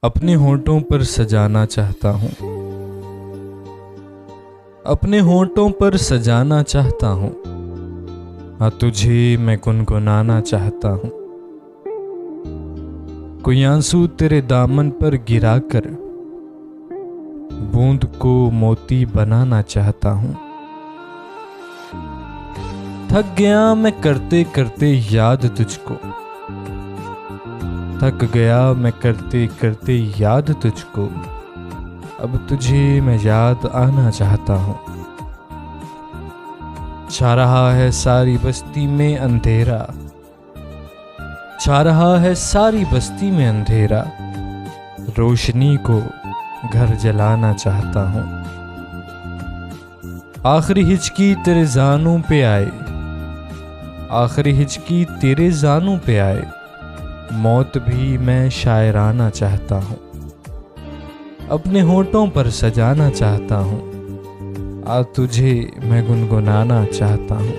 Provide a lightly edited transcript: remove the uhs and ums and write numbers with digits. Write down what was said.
अपने होंठों पर सजाना चाहता हूँ, अपने होंठों पर सजाना चाहता हूँ। हाँ, तुझे मैं गुनगुनाना चाहता हूँ। कोई आंसू तेरे दामन पर गिराकर बूंद को मोती बनाना चाहता हूँ। थक गया मैं करते करते याद तुझको, थक गया मैं करते करते याद तुझको। अब तुझे मैं याद आना चाहता हूँ। छा रहा है सारी बस्ती में अंधेरा, छा रहा है सारी बस्ती में अंधेरा। रोशनी को घर जलाना चाहता हूँ। आखिरी हिचकी तेरे जानों पे आए, आखिरी हिचकी तेरे जानों पे आए। मौत भी मैं शायराना चाहता हूँ, अपने होंठों पर सजाना चाहता हूँ। आज तुझे मैं गुनगुनाना चाहता हूँ।